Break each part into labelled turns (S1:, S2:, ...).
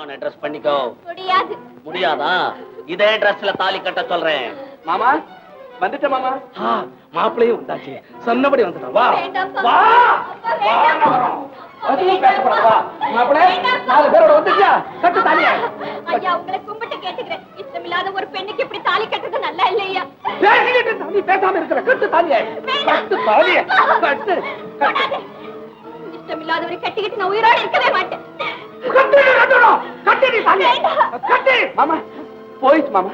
S1: கல்யாண ட்ரெஸ் பண்ணிக்கோ.
S2: முடியாது.
S1: முடியாதா? இதே ட்ரெஸ்ல தாலி கட்ட சொல்றேன்.
S3: மாமா வந்துட்ட மாமா. மாப்பிளையும் வந்தாச்சு, சொன்னபடி வந்துட்டான். வா வா நாலு பேரோட வந்துச்சா கட்டு தாலியா.
S2: ஐயா உங்களை கும்பிட்டு கேட்டுக்கிறேன், இஷ்டமில்லாத ஒரு பெண்ணுக்கு இப்படி தாலி கட்டுறது நல்லா இல்லையா?
S3: நீ பேசாம இருக்கிற கட்டு தாலியா. கட்டு தாலியா கட்டு.
S2: இஷ்டமில்லாதவரை கட்டிக்கிட்டு நான் உயிரோடு இருக்கவே மாட்டேன்.
S3: மாமா போயிடுச்சு மாமா.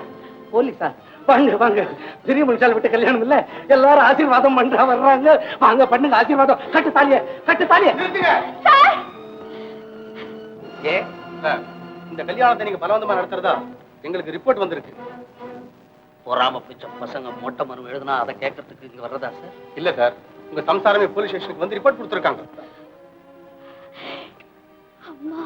S3: போலீஸா? வாங்க வாங்க, பெரிய மனுஷால விட்டு கல்யாணம் இல்ல, எல்லாரும் ஆசீர்வாதம் பண்றா வர்றாங்க. வாங்க பண்ணுங்க ஆசீர்வாதம். கட்டு தாலிய கட்டு தாலிய.
S4: ஏ இந்த கல்யாணத்தை நீங்க பலவந்தமா நடத்துறதா எங்களுக்கு ரிப்போர்ட் வந்திருக்கு.
S1: பொறாம பிடிச்ச பசங்க மொட்டை மரம் எழுதுனா அதை கேட்கறதுக்கு இங்க வர்றதா சார்?
S4: இல்ல சார், உங்க சம்சாரமே போலீஸ் ஸ்டேஷனுக்கு வந்து ரிப்போர்ட் கொடுத்துருக்காங்க.
S2: அம்மா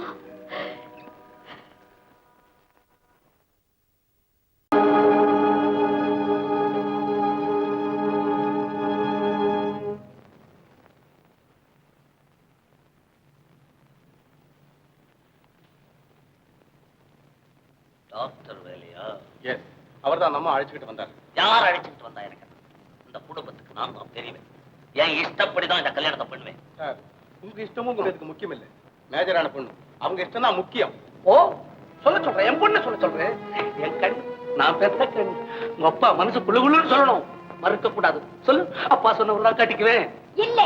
S1: டாக்டர் வேலையா?
S4: எஸ், அவர் தான் நம்ம அழைச்சுக்கிட்டு வந்தார்.
S1: யார் அழைச்சிட்டு வந்தா? எனக்கு இந்த குடும்பத்துக்கு நான் தான் தெரிவேன். என் இஷ்டப்படிதான் இந்த கல்யாணத்தை பண்ணுவேன்.
S4: சார், உங்க இஷ்டமும் உங்களுக்கு முக்கியம் இல்லை. மேஜரான பொண்ணு அவங்க இஷ்டம் தான் முக்கியம்.
S3: ஓ சொல்ல சொல்றேன், என் பொண்ணு சொல்ல சொல்றேன். என் கண், நான் பெத்த கண். உங்க அப்பா மனசு குழுகுழுன்னு சொல்லணும், மறுக்க கூடாது. சொல்லு, அப்பா சொன்ன கட்டிக்குவேன்.
S2: இல்ல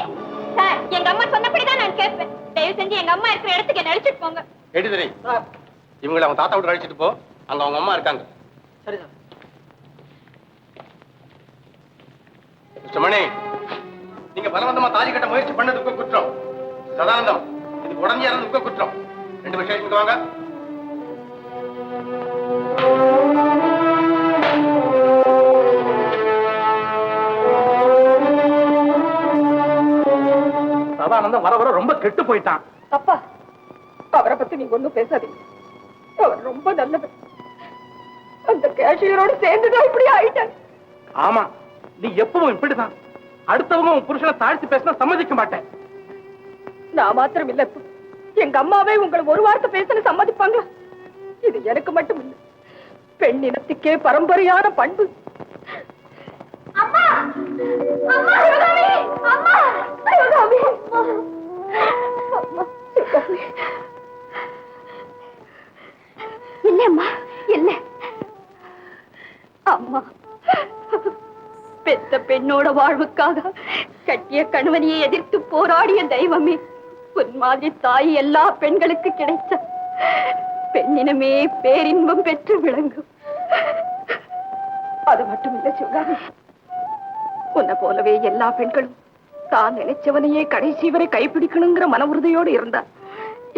S2: சார், எங்க அம்மா சொன்னபடிதான் நான் கேட்பேன். தயவு செஞ்சு எங்க அம்மா இருக்கிற இடத்துக்கு என்ன அழைச்சிட்டு போங்க.
S4: எடுத்துறேன் இவங்களை அவங்க தாத்தா விட்டு அழைச்சிட்டு போ, அங்க அவங்க அம்மா இருக்காங்க.
S3: சரி சார்.
S4: மிஸ்டர் மணி, நீங்க பலவந்தமா தாலி கட்ட முயற்சி பண்ணதுக்கு குற்றம். சதானந்தம், இதுக்கு உடனே இறந்து குற்றம். 2 விஷயம் வாங்க.
S3: சதானந்தம் வர வர ரொம்ப கெட்டு போயிட்டான்.
S5: அப்பா, அவரை பத்தி நீங்க ஒண்ணும் பேசாதீங்க. அவர் ரொம்ப நல்லது. அந்த கேஷியரோடு சேர்ந்துதான் இப்படி ஆயிட்டார்.
S3: ஆமா, நீ எப்பவும் இப்படிதான். அடுத்தவங்க உன் புருஷனை தாழ்த்தி பேசினா சம்மதிக்க மாட்டேன்.
S5: நான் மாத்திரம் இல்ல, எங்க அம்மாவே உங்களை ஒரு வார்த்தை பேச சம்மதிப்பாங்களா? இது எனக்கு மட்டும் இல்லை, பெண் இனத்துக்கே பரம்பரையான பண்பு.
S2: அம்மா அம்மா சிவகாமி, அம்மா சிவகாமி, அம்மா சிவகாமி. இல்லம்மா இல்ல. அம்மா, பெத்த பெண்ணோட வாழ்வுக்காக கட்டிய கணவனையை எதிர்த்து போராடிய தெய்வமே, உன் மாதிரி தாய் எல்லா பெண்களுக்கு கிடைச்ச பெண்ணினமே பேரின்பம் பெற்று விளங்கும். அது மட்டும் இல்ல சிவகாமி, உன்னை போலவே எல்லா பெண்களும் தான் நினைச்சவனையே கடைசி வரை கைப்பிடிக்கணுங்கிற மன உறுதியோடு இருந்தா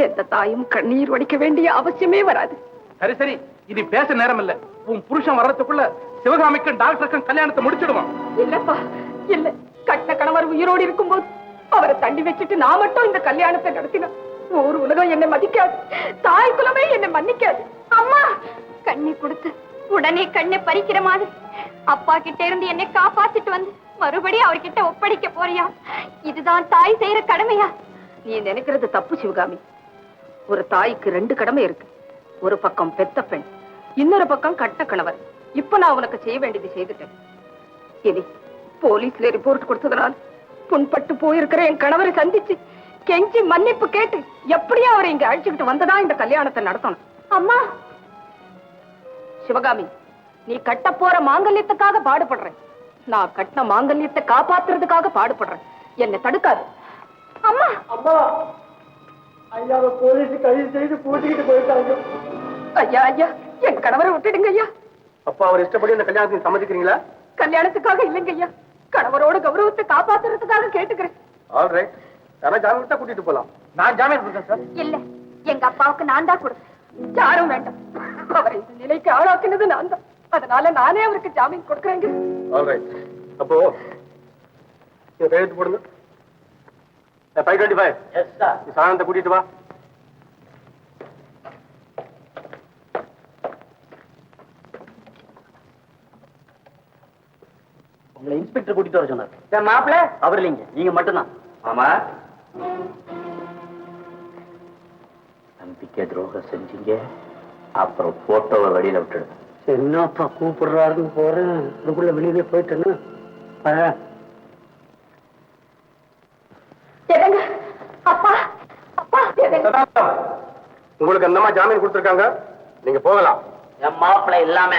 S2: எந்த தாயும் கண்ணீர் வடிக்க வேண்டிய அவசியமே வராது.
S3: சரி சரி, இது பேச நேரம் இல்ல. உன் புருஷன் வர்றதுக்குள்ள சிவகாமிக்கும் டாக்டருக்கும் கல்யாணத்தை முடிச்சிடுவான்.
S5: இல்லப்பா இல்ல, கட்ட கணவர் உயிரோடு இருக்கும்போது அவரை தள்ளி வச்சுட்டு நான் மட்டும் இந்த கல்யாணத்தை நடத்தினேன். ஊர் உலகம் என்னை மதிக்காது, தாய் குலமே என்னை மன்னிக்காது.
S2: அம்மா, கண்ணை கொடுத்து உடனே கண்ணை பறிக்கிற மாதிரி அப்பா கிட்ட இருந்து என்னை காப்பாத்திட்டு வந்து மறுபடியும் அவர்கிட்ட ஒப்படைக்க போறியா? இதுதான் தாய் செய்யற கடமையா?
S5: நீ நினைக்கிறது தப்பு சிவகாமி. ஒரு தாய்க்கு 2 கடமை இருக்கு. ஒரு பக்கம் பெத்த பெண், இன்னொரு பக்கம் கட்ட கணவர். இப்ப நான் உனக்கு செய்ய வேண்டியது செய்துட்டேன். இனி போலீஸ்ல ரிப்போர்ட் கொடுத்ததுனால புண்பட்டு போயிருக்கிற என் கணவரை சந்திச்சு கெஞ்சி மன்னிப்பு கேட்டு எப்படியும் அவரை இங்க அழைச்சுக்கிட்டு வந்ததா இந்த கல்யாணத்தை நடத்தணும்.
S2: அம்மா
S5: சிவகாமி, நீ கட்ட போற மாங்கல்யத்துக்காக பாடுபடுறேன். நான் கட்டின மாங்கல்யத்தை காப்பாத்துறதுக்காக பாடுபடுறேன். என்னை தடுக்காது.
S2: அம்மா
S3: அம்மா, ஐயாவை போலீஸ் கைது செய்து பூட்டிக்கிட்டு போயிட்டாங்க.
S5: ஐயா ஐயா, என் கணவரை விட்டுடுங்க ஐயா.
S4: அப்பா அவர் இஷ்டப்படி இந்த கல்யாணத்துக்கு சம்மதிக்கிறீங்களா?
S5: கல்யாணத்துக்காக இல்லைங்க ஐயா, கணவரோட கௌரவத்தை காப்பாத்துறதுக்காக கேட்டுக்கிறேன்.
S4: ஆல் ரைட், யாரா ஜாமீன் தான் கூட்டிட்டு போலாம்.
S3: நான் ஜாமீன் கொடுத்தேன் சார்.
S2: இல்ல, எங்க அப்பாவுக்கு நான் தான் கொடுத்தேன்.
S5: யாரும் வேண்டாம், அவரை இந்த நிலைக்கு ஆளாக்கினது நான் தான். அதனால நானே அவருக்கு ஜாமீன் கொடுக்குறேங்க.
S4: ஆல் ரைட், அப்போ கையெழுத்து போடுங்க. 525.
S3: Yes sir.
S4: சாயந்தரத்தை கூட்டிட்டு வா.
S1: உங்களை இன்ஸ்பெக்டர் கூட்டிட்டு வர சொன்னார்.
S3: மாப்பிள்ள
S1: அவர் இல்லைங்க, நீங்க மட்டும்தான்.
S4: ஆமா
S1: தம்பி, நம்பிக்கை துரோகம் செஞ்சீங்க, அப்புறம் போட்டோவை வெளியில விட்டுடுங்க.
S3: என்னப்பா கூப்பிடுறாருன்னு போறேன், அதுக்குள்ள வெளியே போயிட்டேன்னு.
S2: அப்பா அப்பா
S4: உங்களுக்கு அந்தமா ஜாமீன் கொடுத்திருக்காங்க, நீங்க போகலாம்.
S1: என் மாப்பிள்ளை இல்லாம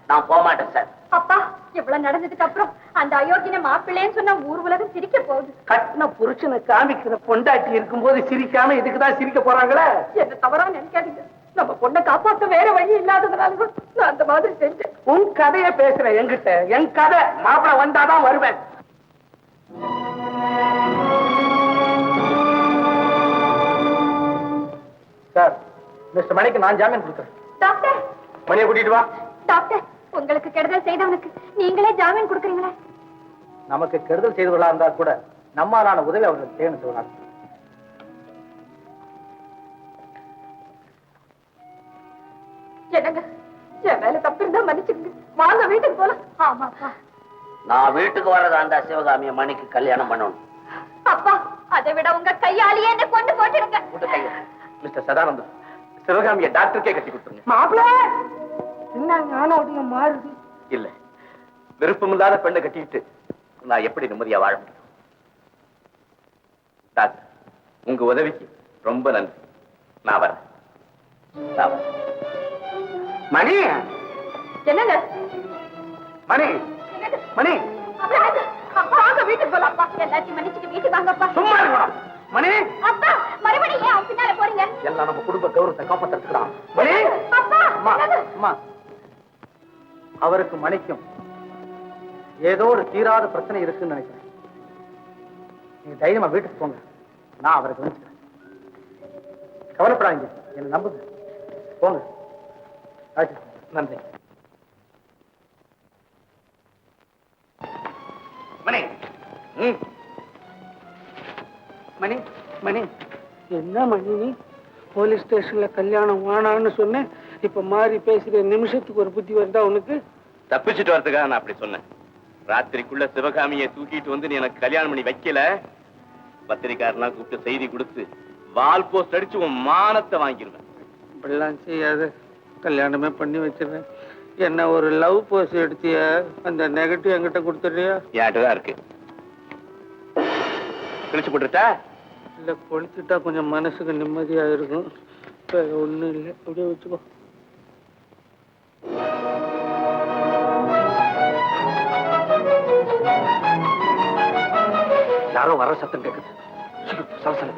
S1: நான் போக மாட்டேன் சார்.
S2: அப்பா இவ்வளவு நடந்ததுக்கு அப்புறம் அந்த அயோக்கியனை மாப்பிள்ளைன்னு சொன்னா ஊர் உலகம் சிரிக்க போகுது.
S3: கட்டின புருஷனை காமிக்கிற பொண்டாட்டி இருக்கும்போது சிரிக்காம இதுக்குதான் சிரிக்க போறாங்களே.
S2: என்ன தவறா நினைக்காதீங்க, நம்ம பொண்ணை காப்பாத்த வேற வழி இல்லாததுனால நான் அந்த மாதிரி செஞ்சேன்.
S3: உன் கதைய பேசுறேன் என்கிட்ட, என் கதை. மாப்பிள வந்தாதான் வருவேன். சார், மிஸ்டர் மணிக்கு நான் ஜாமீன் கொடுக்குறேன்.
S2: டாக்டர்,
S4: மணியை கூட்டிட்டு வா.
S2: டாக்டர், உங்களுக்கு கெடுதல் செய்தவனுக்கு நீங்களே ஜாமீன் கொடுக்குறீங்களே.
S3: நமக்கு கெடுதல் செய்தவர்களா இருந்தா கூட நம்மாலான உதவி அவர்களுக்கு செய்யணும் சொல்றாங்க.
S2: என்னங்க, என் மேல தப்பு இருந்தா மன்னிச்சுங்க, வாங்க வீட்டுக்கு போலாம். ஆமாப்பா.
S1: நான் வீட்டுக்கு வர்றதா இருந்தா சிவகாமிய மணிக்கு கல்யாணம் பண்ணணும்.
S2: அப்பா, அதை விட உங்க கையாலேயே என்ன கொண்டு போட்டுடுங்க.
S4: மிஸ்டர் சதானந்தம், சிவகாமிய டாக்டருக்கே கட்டி கொடுத்துருங்க.
S3: மாப்பிள என்ன ஞானம் மாறுது?
S4: இல்ல, விருப்பமில்லாத பெண்ணை கட்டிக்கிட்டு நான் எப்படி நிம்மதியா வாழ முடியும்? டாக்டர், உங்க உதவிக்கு ரொம்ப நன்றி. நான் வரேன்.
S3: மணி,
S2: என்னங்க
S3: மணி, மணி,
S2: அப்பா வாங்க வீட்டுக்கு போலாம். அப்பா எல்லாத்தையும் மன்னிச்சுட்டு வீட்டுக்கு வாங்கப்பா.
S3: சும்மா இருக்கணும். மணி,
S2: அப்பா மறுபடியும் ஏன் அவன் பின்னால போறீங்க?
S3: எல்லாம் நம்ம குடும்ப கௌரவத்தை காப்பாத்திருக்கலாம். மணி,
S2: அப்பா,
S3: அம்மா, அம்மா, அவருக்கு மணிக்கும் ஏதோ ஒரு தீராத பிரச்சனை இருக்குன்னு நினைக்கிறேன். நீங்க தைரியமா வீட்டுக்கு போங்க, நான் அவரை கவனிச்சுக்கிறேன். கவலைப்படாதீங்க, என்ன நம்புங்க. போங்க. நன்றி.
S4: மணி,
S3: மணி, மணி, என்ன மணி நீ போலீஸ் ஸ்டேஷன்ல கல்யாணம் வானான்னு சொன்னேன், இப்ப மாறி பேசுற நிமிஷத்துக்கு ஒரு புத்தி வருதா உனக்கு?
S4: தப்பிச்சுட்டு வரதுக்காக நான் அப்படி சொன்னேன். ராத்திரிக்குள்ள சிவகாமியை தூக்கிட்டு வந்து நீ எனக்கு கல்யாணம் பண்ணி வைக்கல, பத்திரிக்காரெல்லாம் கூப்பிட்டு செய்தி கொடுத்து வால் போஸ்ட் அடிச்சு உன் மானத்தை வாங்கிடுவேன்.
S3: இப்படிலாம் செய்யாத, கல்யாணமே பண்ணி வச்சிருந்தேன். என்ன ஒரு லவ் போஸ் எடுத்திய, அந்த நெகட்டிவ் என்கிட்ட கொடுத்துறியா?
S4: ஏன்ட்டுதான் இருக்கு. கிழிச்சு போட்டுட்டா
S3: இல்ல, கொளுத்துட்டா கொஞ்சம் மனசுக்கு நிம்மதியா இருக்கும். ஒண்ணும் இல்லை, அப்படியே வச்சுக்கோ. யாரோ வர சத்தம் கேக்குது. சலசல.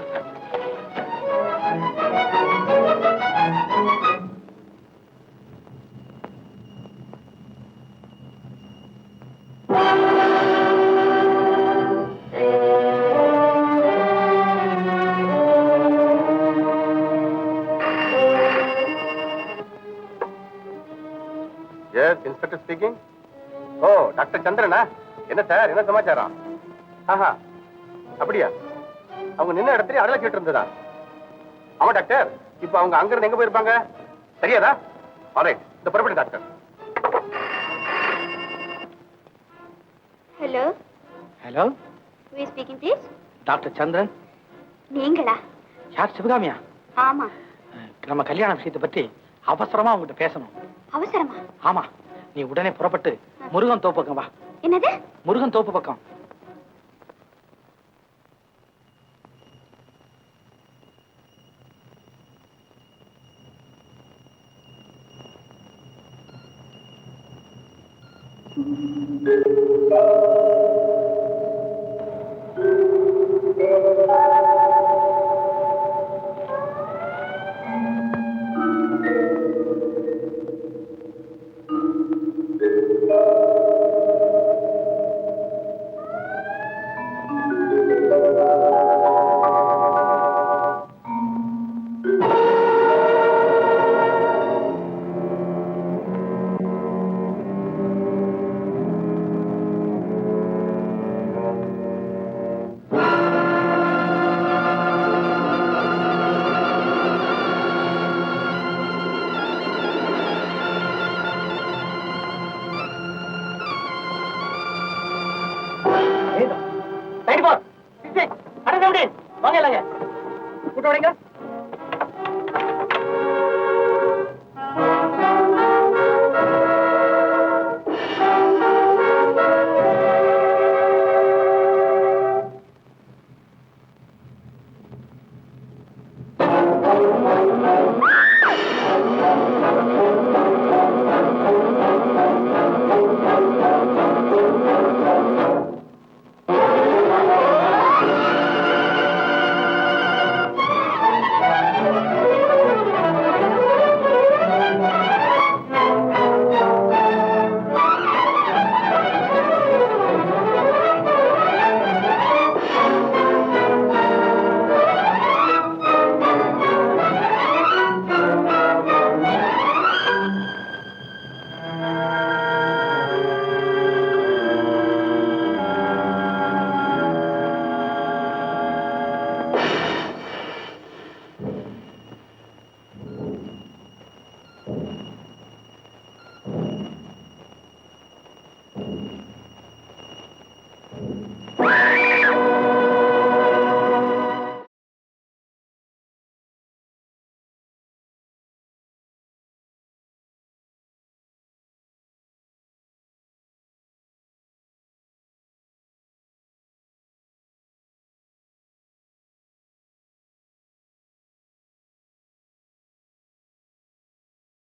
S4: Inspector speaking. ஓ, டாக்டர் சந்திரனா? என்ன சார், என்ன சமாச்சாரம்? ஆஹா, அப்படியா? அவங்க நின்ன இடத்துல அடல கேட்டு இருந்ததா? ஆமா டாக்டர், இப்ப அவங்க அங்க இருந்து எங்க போயிருப்பாங்க? சரியாதா? ஆல்ரைட், இந்த புறப்படு doctor.
S2: Hello
S3: hello,
S2: who is speaking please?
S3: Doctor Chandran.
S2: நீங்களா?
S3: யார், சிவகாமியா?
S2: ஆமா.
S3: நம்ம கல்யாண விஷயத்தை பத்தி அவசரமா உங்ககிட்ட பேசணும்.
S2: அவசரமா?
S3: ஆமா, நீ உடனே புறப்பட்டு முருகன் தோப்பு பக்கம் வா.
S2: என்னது?
S3: முருகன் தோப்பு பக்கம்.